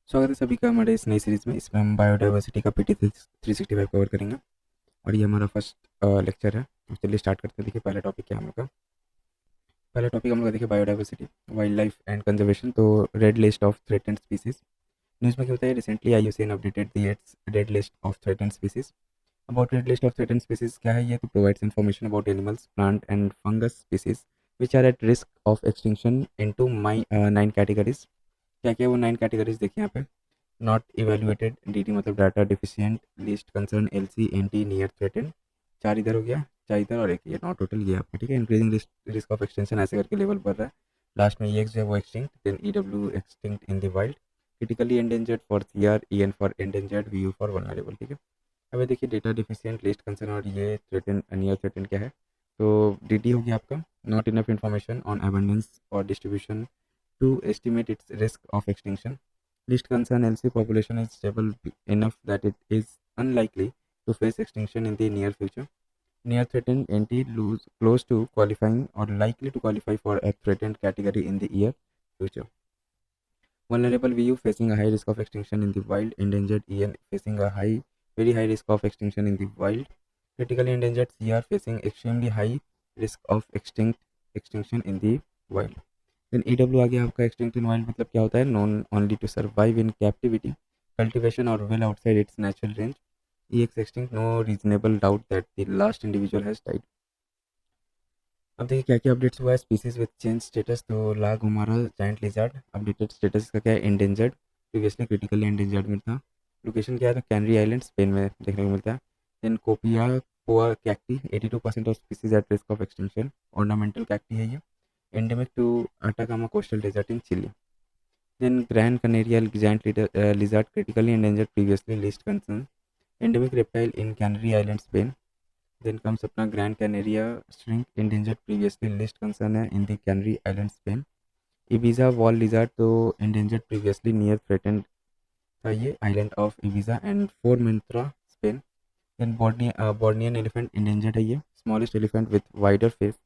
स्वागत है सभी का हमारे इस नई सीरीज़ में। इसमें हम बायोडाइवर्सिटी का पीटी 365 कवर करेंगे और ये हमारा फर्स्ट लेक्चर है। तो चलिए स्टार्ट करते हैं। देखिए पहला टॉपिक क्या है हम लोग का। पहला टॉपिक हम लोग का देखिए biodiversity, wild life and conservation. तो red list of threatened species. News में क्या होता है, recently IUCN updated the its red list of threatened species. About red list of threatened species क्या है ये, तो provides information about animals, plant and fungus species which are at risk of extinction into 9 categories. क्या क्या वो 9 categories देखिए यहाँ पे। नॉट इवेल्युएटेड, DT मतलब data deficient, least concern, LC, NT, near threatened. 4 इधर हो गया, 4 इधर और एक ये नॉट, टोटल ये आपका ठीक है। इंक्रीजिंग रिस्क ऑफ एक्सटेंशन ऐसे करके लेवल बढ़ रहा है। लास्ट में EX जो है वो extinct, then EW extinct in the wild, critically endangered for CR, EN for endangered, VU for vulnerable. ठीक है। अब ये देखिए डेटा डिफिशिएंट, लीस्ट कंसर्न और ये थ्रेटेंड, नियर थ्रेटेंड क्या है। तो DT हो गया आपका not enough information on abundance और distribution to estimate its risk of extinction. Least concern, LC population is stable enough that it is unlikely to face extinction in the near future. Near threatened, NT lose close to qualifying or likely to qualify for a threatened category in the near future. Vulnerable, VU facing a high risk of extinction in the wild. Endangered, EN facing a very high risk of extinction in the wild. Critically endangered, CR facing extremely high risk of extinction in the wild. Then EW आ गया आपका extinct in wild, मतलब क्या होता है, known only to survive in captivity, cultivation और well outside its natural range. EX extinct, no reasonable doubt that the last individual has died. अब देखिए क्या क्या अपडेट्स हुआ है। स्पीसीज विद चेंज स्टेटस, तो ला घुमारा जाइंट लिजार्ड अपडेटेड स्टेटस इसका क्या है, इंडेंजर्ड, प्रीवियसली क्रिटिकली एंडेंजर्ड में था। लोकेशन क्या है, तो कैनरी आइलैंड स्पेन में देखने को मिलता है। देन कोपिया पोआ cacti, 82% of species eight risk of extinction, ornamental cacti है ये, endemic to Atacama coastal desert in Chile. Then Grand Canaria giant lizard, critically endangered, previously least concern. Endemic reptile in Canary Islands, Spain. Then comes अपना Grand Canaria shrimp, endangered, previously least concern है in the Canary Islands, Spain. Ibiza wall lizard तो endangered, previously near threatened था ये, island of Ibiza and Formentera, Spain. Then Bornean elephant, endangered है ये, smallest elephant with wider face,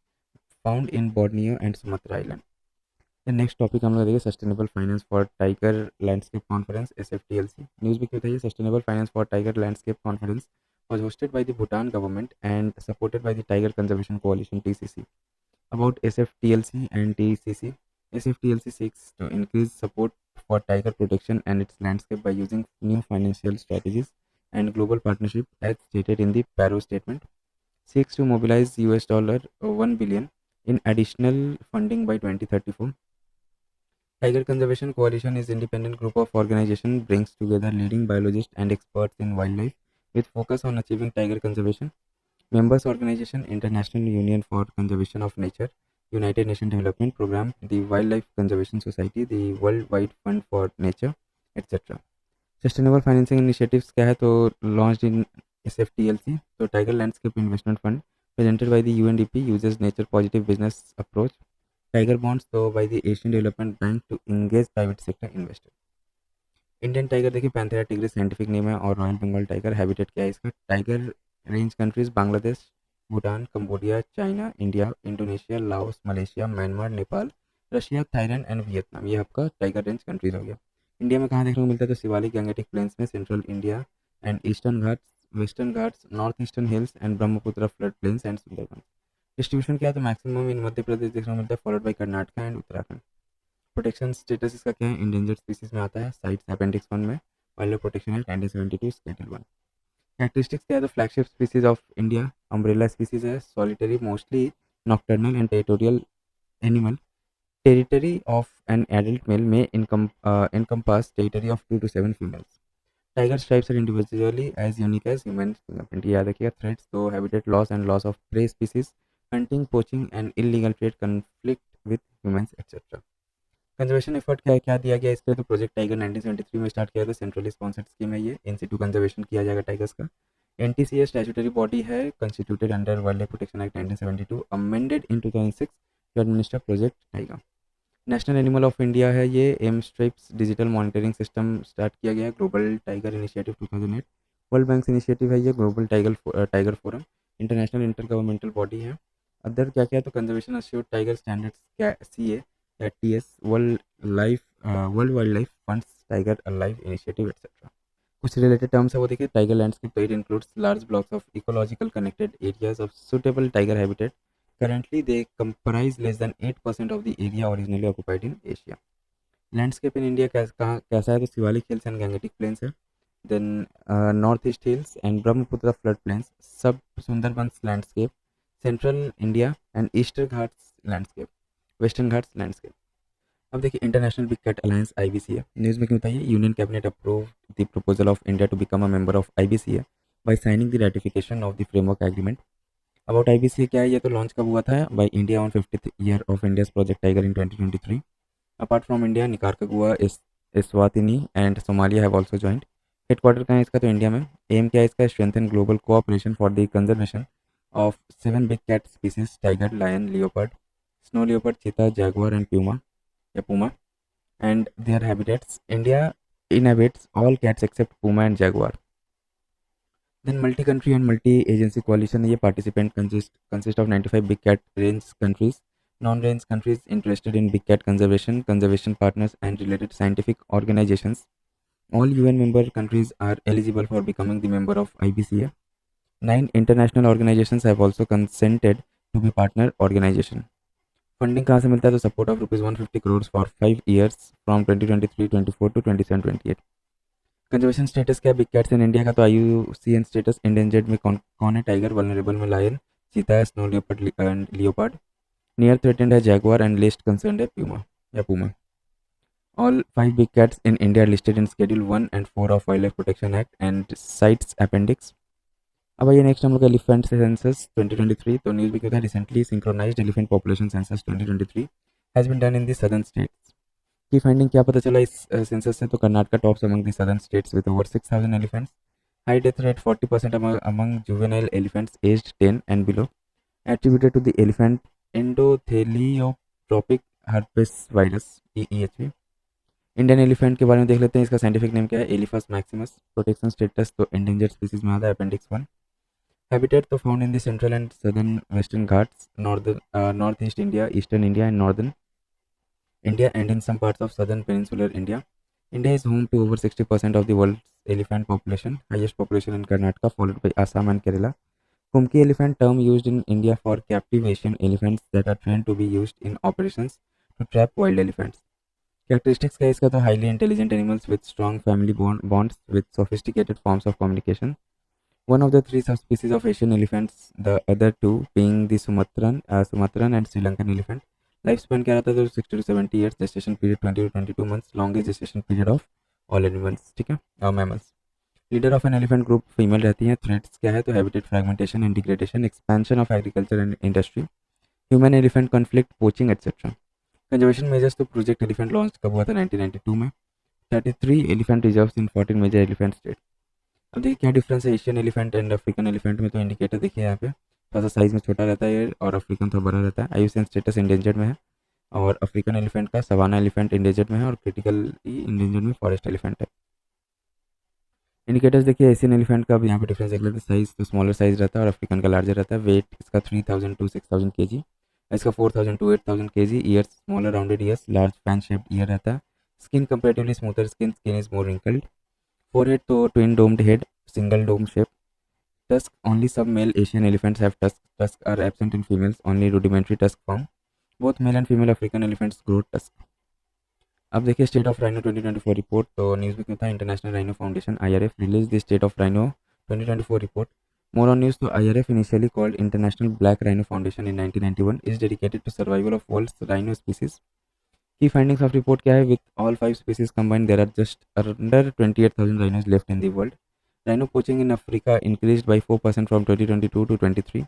found in Borneo and Sumatra Island. Next topic हम लोग देखिए sustainable finance for tiger landscape conference SFTLC। News भी क्या बताइए, sustainable finance for tiger landscape conference was hosted by the Bhutan government and supported by the Tiger Conservation Coalition TCC. About SFTLC and TCC, SFTLC seeks to increase support for tiger protection and its landscape by using new financial strategies and global partnership as stated in the Paro statement. Seeks to mobilize $1 billion in additional funding by 2034. Tiger Conservation Coalition is independent group of organization brings together leading biologists and experts in wildlife with focus on achieving tiger conservation. Members organization International Union for Conservation of Nature, United Nations Development Program, the Wildlife Conservation Society, the Worldwide Fund for Nature, etc. Sustainable financing initiatives क्या है, तो launched in SFTLC, तो Tiger Landscape Investment Fund presented by the UNDP uses nature positive business approach. Tiger bonds तो by the Asian development bank to engage private sector investor. Indian tiger देखिए Panthera tigris scientific name है और royal Bengal tiger habitat क्या है इसका। Tiger range countries Bangladesh, Bhutan, Cambodia, China, India, Indonesia, Laos, Malaysia, Myanmar, Nepal, Russia, Thailand and Vietnam. ये आपका tiger range countries हो गया। इंडिया में कहाँ देखने को मिलता है, तो शिवालिक गंगेटिक प्लेन्स में, central India and eastern Ghats, western Ghats, north eastern hills and Brahmaputra flood plains and Sundarban. Distribution क्या है, तो मैक्सिमम इन मध्य प्रदेश देखने को मिलता है, followed by Karnataka and Uttarakhand. Protection status इसका क्या है, इंडेंजर्ड स्पीसीज में आता है, साइट्स अपेंडिक्स 1 में, wild protection act 1972 schedule 1। Characteristics क्या है, तो flagship species of India, umbrella species है, solitary, mostly nocturnal and territorial animal. Territory of an adult male में encompass territory of 2 to 7 females. Tiger stripes are individually as unique as human fingerprint. याद रखिएगा। Threats तो habitat loss and loss of prey species, hunting, poaching and illegal trade, conflict with humans etcetera. Conservation effort क्या दिया गया इसके, तो project tiger 1973 में start किया था, सेंट्रली स्पॉन्सर्ड स्कीम है ये, इन सिटू कंजर्वेशन किया जाएगा टाइगर्स का। NTCA स्टैट्यूटरी बॉडी है, constituted under wildlife protection act 1972, amended in 2006 to administer project tiger. National animal of India है ये, M stripes digital monitoring system start किया गया, global tiger initiative 2008। World bank initiative है ये, global tiger forum, international intergovernmental body है। Other क्या क्या है, तो कंजर्वेशन अस्योर्ड टाइगर स्टैंडर्ड्स क्या CA, या TS world wildlife funds tiger alive initiative etcetera. कुछ रिलेटेड टर्म्स है वो देखिए, टाइगर लैंडस्केप, तो it includes large blocks of ecological connected areas of suitable tiger habitat. Currently, they comprise less than 8% of the area originally occupied in Asia. Landscape in India कैसा है, तो Shivalik hills and Gangetic plains है, then north east hills and Brahmaputra flood plains, सब Sundarbans landscape, central India and eastern Ghats landscape, western Ghats landscape. अब देखिए international big cat alliance IBCA, news में क्यों बताइए, union cabinet approve the proposal of India to become a member of IBCA by signing the ratification of the framework agreement. About IBCA क्या है, ये तो launch कब हुआ था by India on 50th year of India's project tiger in 2023। Apart from India, Nicaragua, Eswatini and Somalia have also joint. Headquarter कहाँ है इसका, तो इंडिया में। एम क्या है इसका, strengthen global cooperation for the conservation of 7 big cat species, tiger, lion, leopard, snow leopard, cheetah, jaguar and puma or puma and their habitats. India inhabits all cats except puma and jaguar. Then multi-country and multi-agency coalition, ये participant consist of 95 big cat range countries, non-range countries interested in big cat conservation, conservation partners and related scientific organizations. All UN member countries are eligible for becoming the member of IBCA. 9 international organizations have also consented to be partner organization. Funding कहाँ से मिलता है, तो support of ₹150 crores for 5 years from 2023-24 to 27-28। Conservation status क्या है big cats in India का, तो IUCN status endangered में कौन कौन है, टाइगर, वल्नरेबल में लायन, चीता है, snow leopard and leopard, near threatened है जैगुआर एंड लिस्ट कंसर्न्ड है Puma or Puma. All 5 big cats in India listed in schedule 1 and 4 of wildlife protection act and sites appendix. अब आइए next हम लोग elephant census 2023, तो news भी क्या था, recently synchronized elephant population census 2023 has been done in the southern states. Key finding क्या पता चला इस सेंसस से, तो Karnataka tops among the southern states with over 6,000 elephants, high death rate 40% among juvenile elephants aged 10 and below, attributed to the elephant endotheliotrophic herpes virus EHV। Indian elephant के बारे में देख लेते हैं, इसका साइंटिफिक नेम क्या है, एलिफस मैक्सिमस। प्रोटेक्शन स्टेटस तो एंडेंजर्ड स्पीसीज में आता है, अपेंडिक्स 1। हैबिटेट तो found in the central and southern western Ghats, north east India, eastern India and northern India and in some parts of southern peninsular India. India is home to over 60% of the world's elephant population, highest population in Karnataka, followed by Assam and Kerala. Kumki elephant, term used in India for captive Asian elephants that are trained to be used in operations to trap wild elephants. Characteristics का इसका तो highly intelligent animals with strong family bonds with sophisticated forms of communication. One of the 3 subspecies of Asian elephants, the other 2 being the Sumatran and Sri Lankan elephant. Life span क्या रहता है, तो 60 to 70 years, gestation period 20 to 22 months, longest gestation period of all animals, ठीक है, और mammals. Leader of an elephant group female रहती हैं। Threats क्या है, तो habitat fragmentation and degradation, expansion of agriculture and industry, human elephant conflict, poaching etcetera. Conservation measures, तो project elephant launch कब हुआ था, 1992 में। 33 एलिफेंट रिजर्व्स इन 14 मेजर एलिफेंट स्टेट। अब देखिए क्या डिफरेंस है Asian elephant and African elephant में, तो इंडिकेटर देखिए यहाँ पे थोड़ा सा साइज में छोटा रहता है और अफ्रीकन थोड़ा बड़ा रहता है। IUCN स्टेटस इंडेंजर्ड में है और अफ्रीकन एलिफेंट का सवाना एलिफेंट इंडेंजर्ड में है और क्रिटिकली इंडेंजर्ड में फॉरेस्ट एलिफेंट है। इंडिकेटर्स देखिए एशियन एलिफेंट का भी यहाँ पे डिफरेंस देख लेते हैं, साइज तो स्मॉलर साइज रहता है और अफ्रीकन का लार्जर रहता है। वेट इसका 3000 to 6000 kg, इसका 4000 to 8000 kg। Ears smaller rounded ears, large fan shaped ear रहता है। Skin comparatively smoother skin is more wrinkled. Forehead तो twin domed head, single dome shape. Tusk, only सब male Asian elephants have tusk, tusk are absent in females, only rudimentary tusk form। Both male and female African elephants grow tusk. अब देखिए state of rhino 2024 report, तो news में क्यों था, international rhino foundation IRF release the state of rhino 2024 report. More on news, तो IRF initially called international black rhino foundation in 1991 is dedicated to survival of world's rhino species. Key findings of report क्या है, with all 5 species combined there are just under 28,000 rhinos left in the world. Rhino poaching in Africa increased by 4% from 2022 to 23.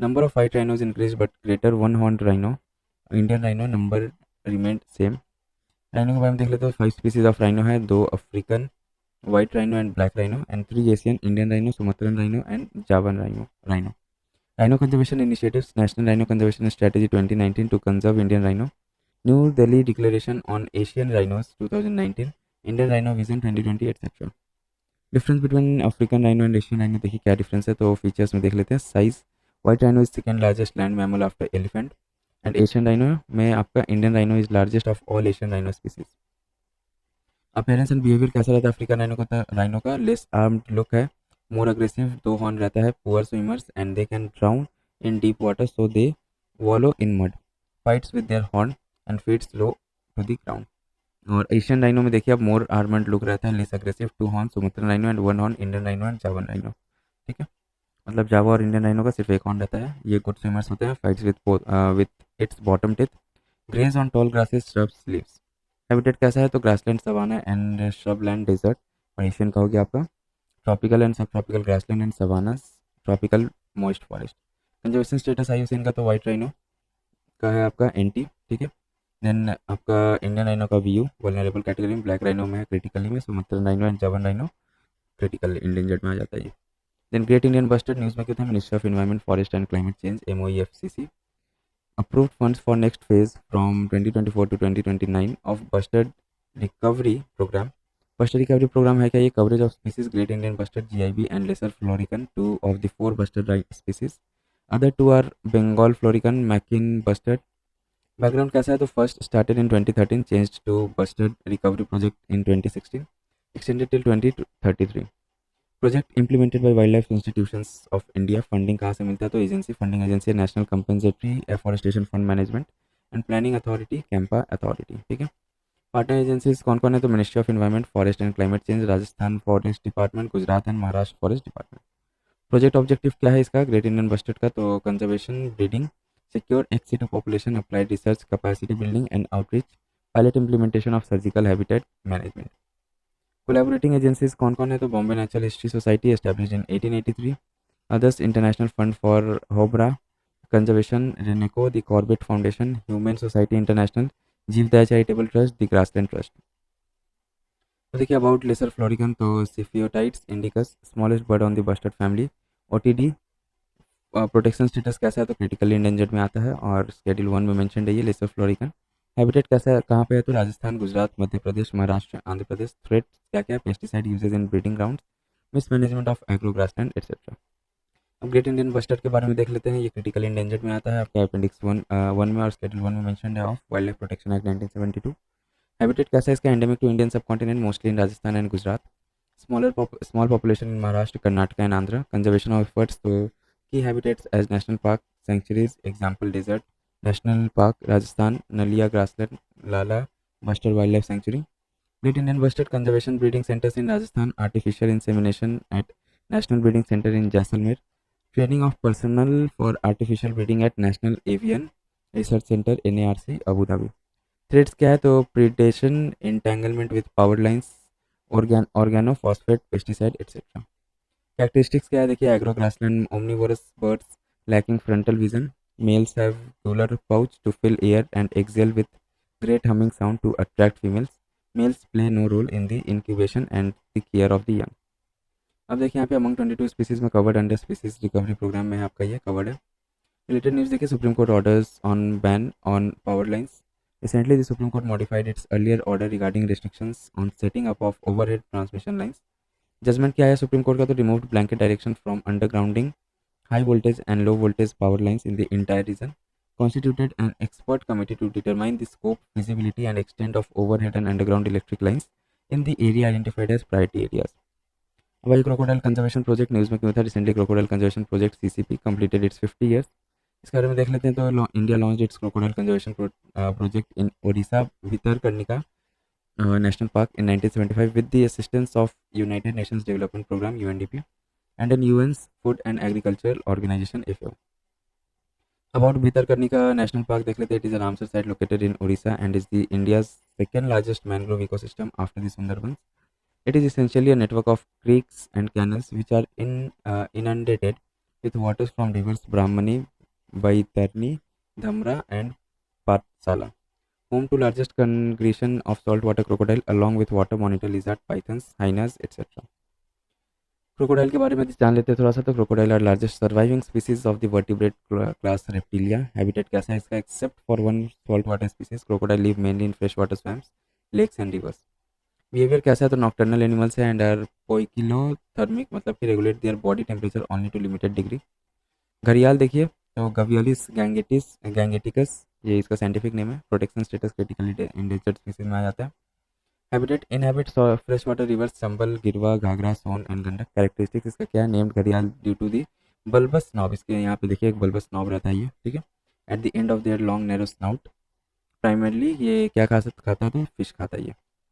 Number of white rhinos increased but greater one-horned rhino, Indian rhino number remained same. Rhino के बारे में देख लेते हैं, 5 species of rhino है, 2 African, white rhino and black rhino and 3 Asian, Indian rhino, Sumatran rhino and Javan rhino. Rhino conservation initiatives, national rhino conservation strategy 2019 to conserve Indian rhino, New Delhi declaration on Asian rhinos 2019, Indian rhino vision 2020 etcetera. Difference between African rhino and Asian rhino, देखिए क्या difference है, तो features में देख लेते हैं। Size, white rhino is second largest land mammal after elephant and Asian rhino में आपका Indian rhino is largest of all Asian rhino species. Appearance and behaviour कैसा रहता है अफ्रीकन राइनो का? लेस आर्म्ड लुक है, मोर अग्रेसिव, दो horn रहता है, poor swimmers and they can drown in deep water so they wallow in mud, fights with their horn and feeds low to the ground. और Asian rhino में देखिए आप more armoured look रहता है, less aggressive, two horn Sumatran rhino and one horn Indian rhino and Javan rhino. ठीक है, मतलब जावा और इंडियन राइनो का सिर्फ एक हॉर्न रहता है, ये गुड स्विमर्स होते हैं, fights with its bottom teeth, graze on tall grasses shrubs leaves. Habitat कैसा है? तो grassland savanna and shrubland desert. और एशियन का हो गया आपका tropical and subtropical grassland and savannas, tropical moist forest. Conservation status IUCN का तो वाइट राइनो का है आपका एंटी। ठीक है, देन आपका इंडियन राइनो का वीयू वल्नरेबल कैटेगरी में, ब्लैक राइनो में है क्रिटिकली में, Sumatran rhino and Javan rhino critical endangered में आ जाता है ये। Then great Indian bustard news में क्या था? Ministry of environment forest and climate change MOEFCC approved funds for next phase from 2024 to 2029 of bustard recovery program. Bustard recovery program है क्या? ये coverage of species great Indian bustard GIB and lesser florican, two of the four bustard species. Other two are Bengal florican, Makin bustard. Background कैसा है? तो first started in 2013, changed to bustard recovery project in 2016, extended till 2033. Project implemented by wild life institutions of India. Funding कहाँ से मिलता है? तो agency, funding agency national compensatory afforestation fund management and planning authority, Campa authority. ठीक है, partner agencies कौन कौन है? तो ministry of environment forest and climate change, Rajasthan forest department, Gujarat and Maharashtra forest department. Project objective क्या है इसका ग्रेट इंडियन बस्टर्ड का? तो conservation, breeding, secure exit of population, applied research, capacity building and outreach, pilot implementation of surgical habitat management. Collaborating agencies कौन कौन है? तो Bombay natural history society established in 1883, others international fund for houbara conservation, Reneco, the Corbett foundation, humane society international, Jivdaya charitable trust, the grassland trust. तो देखिए about lesser florican, तो Sypheotides indicus, smallest bird on the bustard family. OTD protection status कैसा है? तो critically endangered में आता है और शेड्यूल 1 में मेंशन है ये लेसर फ्लोरिकन। हैबिटेट कैसा है, कहाँ पे है? तो राजस्थान, गुजरात, मध्य प्रदेश, महाराष्ट्र, आंध्र प्रदेश। थ्रेट क्या क्या है? Pesticide usages in breeding ground, mismanagement of agro grassland etcetera. अब ग्रेट इंडियन बस्टर्ड के बारे में देख लेते हैं। ये क्रिटिकल इंडेंजर्ड में आता है आपका अपेंडिक्स 1 में और शेड्यूल 1 में मेंशन है of wildlife protection act 1972। Habitat कैसा है इसका? Endemic to Indian subcontinent, mostly in Rajasthan and Gujarat. Small population in Maharashtra, Karnataka and Andhra. Conservation of efforts, तो key habitats as national park, sanctuaries, example desert national park Rajasthan, Nalia grassland, Lala bustard wildlife sanctuary. Great Indian bustard conservation breeding centres in Rajasthan, artificial insemination at national breeding centre in Jaisalmer, training of personnel for artificial breeding at national avian research centre NARC Abu Dhabi. Threats क्या है? तो predation, entanglement with power lines, organophosphate, pesticide etcetera. Characteristics क्या है? देखिए agro grassland omnivorous birds lacking frontal vision, males have gular pouch to fill air and exhale with great humming sound to attract females. Males play no role in the incubation and the care of the young. अब देखिए यहाँ पे among 22 species में covered under species recovery programme में आपका ये covered है। Related news देखिए, supreme court orders on ban on power lines. Recently, the Supreme Court modified its earlier order regarding restrictions on setting up of overhead transmission lines. Judgement क्या है supreme court का? तो removed blanket direction from undergrounding high voltage and low voltage power lines in the entire region, constituted an expert committee to determine the scope, feasibility and extent of overhead and underground electric lines in the area identified as priority areas. While crocodile conservation project news में क्यों था? Recently crocodile conservation project CCP completed its 50 years. इस बारे में देख लेते हैं। तो India launch its crocodile conservation project in Odisha Bhitarkanika national park in 1975 with the assistance of United Nations Development Program UNDP and an UN's Food and Agricultural Organization FAO. About Bhitarkanika National Park देख लेते हैं। It is a Ramsar site located in Odisha and is the India's second largest mangrove ecosystem after the Sundarbans. It is essentially a network of creeks and canals which are inundated with waters from rivers Brahmani, Baitarni, Dhamra and Patsala. Home to largest congregation of saltwater crocodile along with water monitor lizard, pythons, hyenas, etc. Crocodile के बारे में जान लेते हैं थोड़ा सा। तो crocodile are largest surviving species of the vertebrate class reptilia. Habitat कैसा है इसका? Except for one salt water species, crocodile live mainly in fresh water swamps, lakes and rivers. Behaviour कैसा है? तो नॉक्टर्नल एनिमल्स है एंड आर पोइकिलोथर्मिक, मतलब कि regulate their body temperature only to limited degree. घड़ियाल देखिए, तो गवियोलिस गैंगेटिकस ये इसका साइंटिफिक नेम है। Protection status critically endangered species में आ जाता है। Habitat inhabit fresh water rivers, Chambal, Girwa, Ghaghara, Son and Gandak. Characteristics इसका क्या है? नेम्ड घड़ियाल due to the bulbous knob, इसके यहाँ पे देखिए एक बल्बस नॉब रहता है ये, ठीक है। At the end of their long narrow snout, primarily ये क्या खाता है? तो फिश खाता है ये।